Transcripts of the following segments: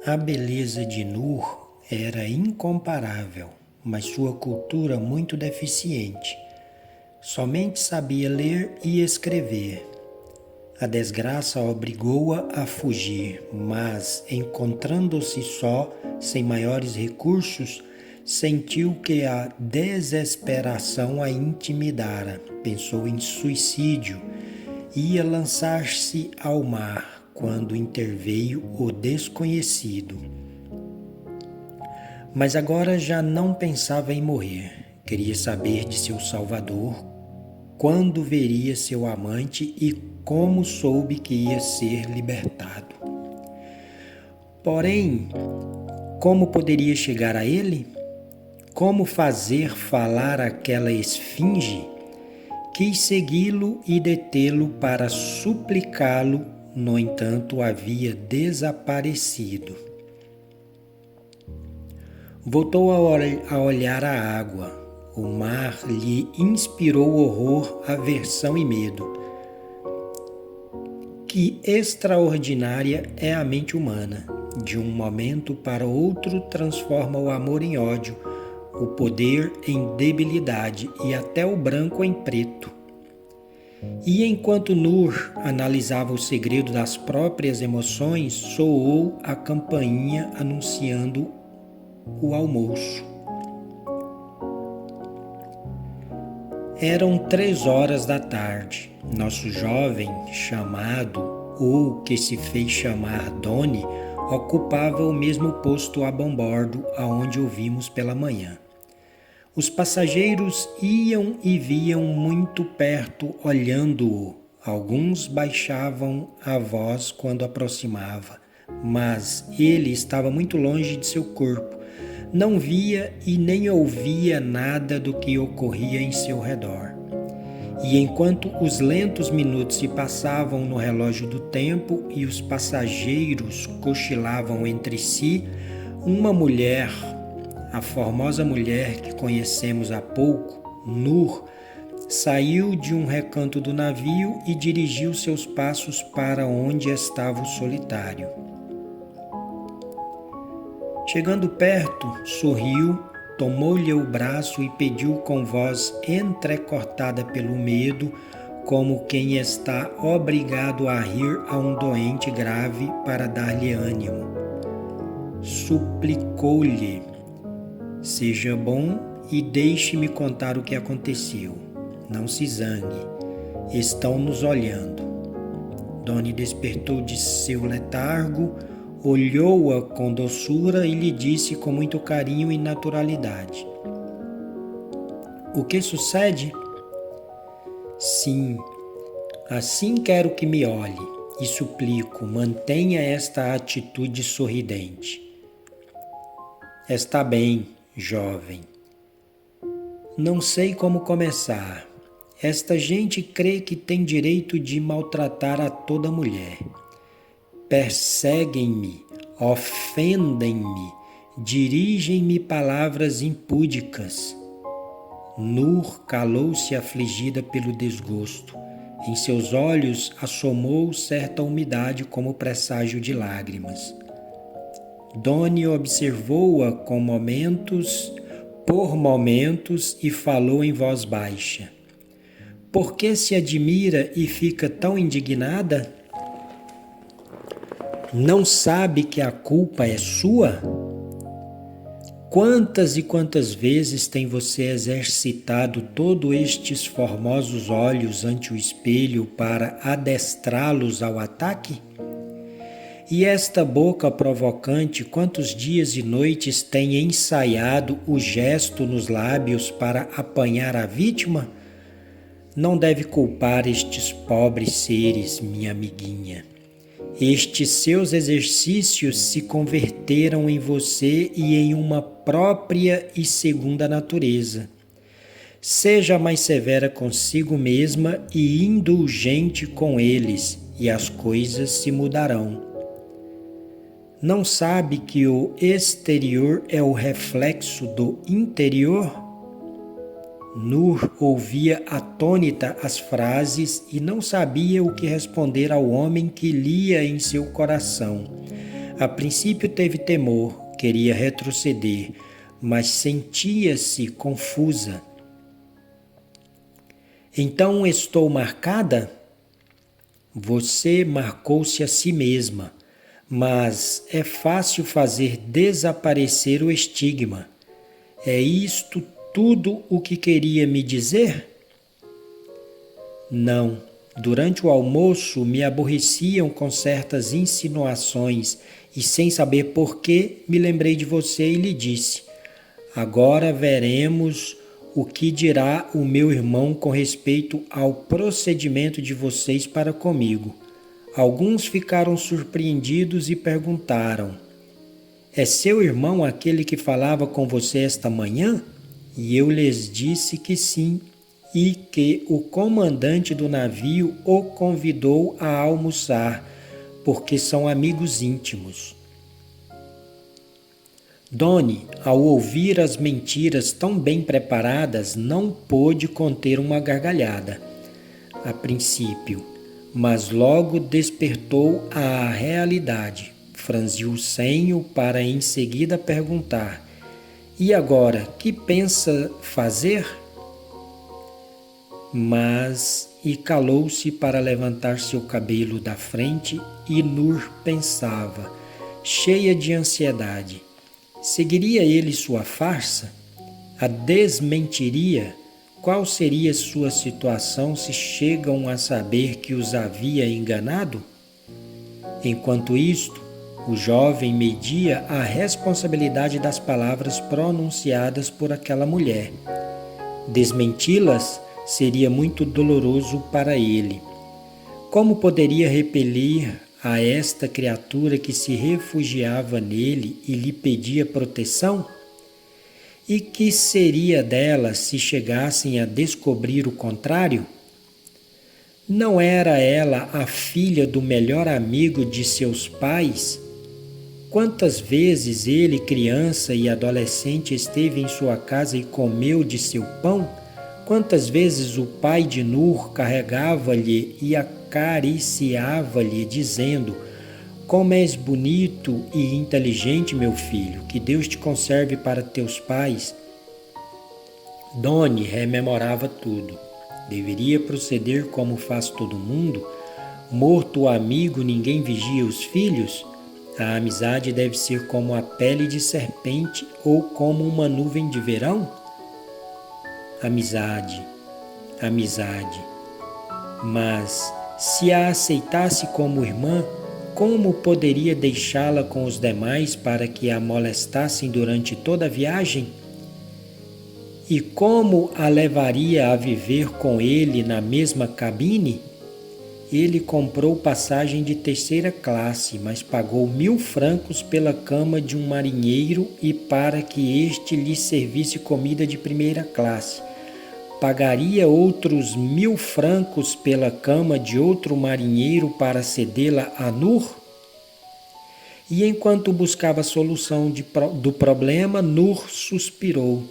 A beleza de Nur era incomparável, mas sua cultura muito deficiente. Somente sabia ler e escrever. A desgraça obrigou-a a fugir, mas, encontrando-se só, sem maiores recursos, sentiu que a desesperação a intimidara. Pensou em suicídio. Ia lançar-se ao mar, quando interveio o desconhecido. Mas agora já não pensava em morrer. Queria saber de seu Salvador, quando veria seu amante e como soube que ia ser libertado. Porém, como poderia chegar a ele? Como fazer falar aquela esfinge? Quis segui-lo e detê-lo para suplicá-lo, no entanto, havia desaparecido. Voltou a olhar a água. O mar lhe inspirou horror, aversão e medo. Que extraordinária é a mente humana! De um momento para outro transforma o amor em ódio, o poder em debilidade e até o branco em preto. E enquanto Nur analisava o segredo das próprias emoções, soou a campainha anunciando o almoço. Eram 3 horas da tarde. Nosso jovem chamado, ou que se fez chamar Doni, ocupava o mesmo posto a bombordo aonde o vimos pela manhã. Os passageiros iam e viam muito perto, olhando-o. Alguns baixavam a voz quando aproximava, mas ele estava muito longe de seu corpo. Não via e nem ouvia nada do que ocorria em seu redor. E enquanto os lentos minutos se passavam no relógio do tempo e os passageiros cochilavam entre si, uma mulher, a formosa mulher que conhecemos há pouco, Nur, saiu de um recanto do navio e dirigiu seus passos para onde estava o solitário. Chegando perto, sorriu, tomou-lhe o braço e pediu com voz entrecortada pelo medo, como quem está obrigado a rir a um doente grave para dar-lhe ânimo. Suplicou-lhe: seja bom e deixe-me contar o que aconteceu. Não se zangue, estão nos olhando. Doni despertou de seu letargo, olhou-a com doçura e lhe disse com muito carinho e naturalidade: o que sucede? Sim, assim quero que me olhe e suplico, mantenha esta atitude sorridente. Está bem, jovem. Não sei como começar. Esta gente crê que tem direito de maltratar a toda mulher. Perseguem-me, ofendem-me, dirigem-me palavras impúdicas. Nur calou-se afligida pelo desgosto. Em seus olhos assomou certa umidade como presságio de lágrimas. Doni observou-a por momentos e falou em voz baixa. Por que se admira e fica tão indignada? Não sabe que a culpa é sua? Quantas e quantas vezes tem você exercitado todos estes formosos olhos ante o espelho para adestrá-los ao ataque? E esta boca provocante, quantos dias e noites tem ensaiado o gesto nos lábios para apanhar a vítima? Não deve culpar estes pobres seres, minha amiguinha. Estes seus exercícios se converteram em você e em uma própria e segunda natureza. Seja mais severa consigo mesma e indulgente com eles, e as coisas se mudarão. Não sabe que o exterior é o reflexo do interior? Nur ouvia atônita as frases e não sabia o que responder ao homem que lia em seu coração. A princípio teve temor, queria retroceder, mas sentia-se confusa. Então estou marcada? Você marcou-se a si mesma, mas é fácil fazer desaparecer o estigma. É isto tudo o que queria me dizer? Não. Durante o almoço me aborreciam com certas insinuações e, sem saber por que, me lembrei de você e lhe disse: agora veremos o que dirá o meu irmão com respeito ao procedimento de vocês para comigo. Alguns ficaram surpreendidos e perguntaram: é seu irmão aquele que falava com você esta manhã? E eu lhes disse que sim, e que o comandante do navio o convidou a almoçar, porque são amigos íntimos. Doni, ao ouvir as mentiras tão bem preparadas, não pôde conter uma gargalhada, a princípio, mas logo despertou à realidade. Franziu o senho para em seguida perguntar: e agora, que pensa fazer? E calou-se para levantar seu cabelo da frente e Nur pensava, cheia de ansiedade. Seguiria ele sua farsa? A desmentiria? Qual seria sua situação se chegam a saber que os havia enganado? Enquanto isto, o jovem media a responsabilidade das palavras pronunciadas por aquela mulher. Desmenti-las seria muito doloroso para ele. Como poderia repelir a esta criatura que se refugiava nele e lhe pedia proteção? E que seria dela se chegassem a descobrir o contrário? Não era ela a filha do melhor amigo de seus pais? Quantas vezes ele, criança e adolescente, esteve em sua casa e comeu de seu pão? Quantas vezes o pai de Nur carregava-lhe e acariciava-lhe, dizendo: como és bonito e inteligente, meu filho, que Deus te conserve para teus pais. Doni rememorava tudo. Deveria proceder como faz todo mundo? Morto o amigo, ninguém vigia os filhos? A amizade deve ser como a pele de serpente ou como uma nuvem de verão? Amizade, amizade. Mas, se a aceitasse como irmã, como poderia deixá-la com os demais para que a molestassem durante toda a viagem? E como a levaria a viver com ele na mesma cabine? Ele comprou passagem de terceira classe, mas pagou 1.000 francos pela cama de um marinheiro e para que este lhe servisse comida de primeira classe. Pagaria outros 1.000 francos pela cama de outro marinheiro para cedê-la a Nur? E enquanto buscava a solução do problema, Nur suspirou.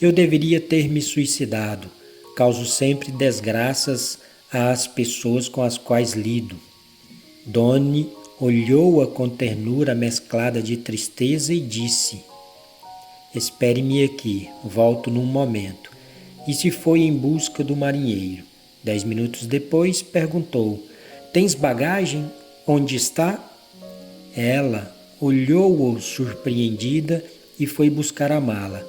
Eu deveria ter me suicidado. Causo sempre desgraças às pessoas com as quais lido. Doni olhou-a com ternura mesclada de tristeza e disse: espere-me aqui, volto num momento. E se foi em busca do marinheiro. 10 minutos depois, perguntou: tens bagagem? Onde está? Ela olhou-o surpreendida e foi buscar a mala.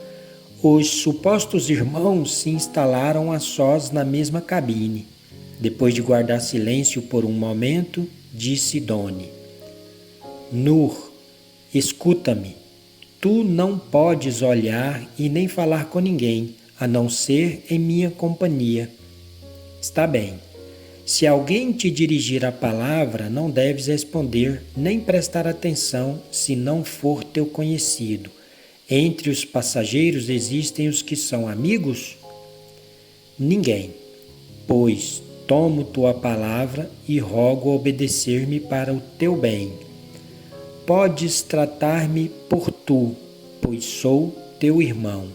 Os supostos irmãos se instalaram a sós na mesma cabine. Depois de guardar silêncio por um momento, disse Doni: Nur, escuta-me. Tu não podes olhar e nem falar com ninguém, a não ser em minha companhia. Está bem. Se alguém te dirigir a palavra, não deves responder, nem prestar atenção, se não for teu conhecido. Entre os passageiros existem os que são amigos? Ninguém. Pois tomo tua palavra e rogo obedecer-me para o teu bem. Podes tratar-me por tu, pois sou teu irmão.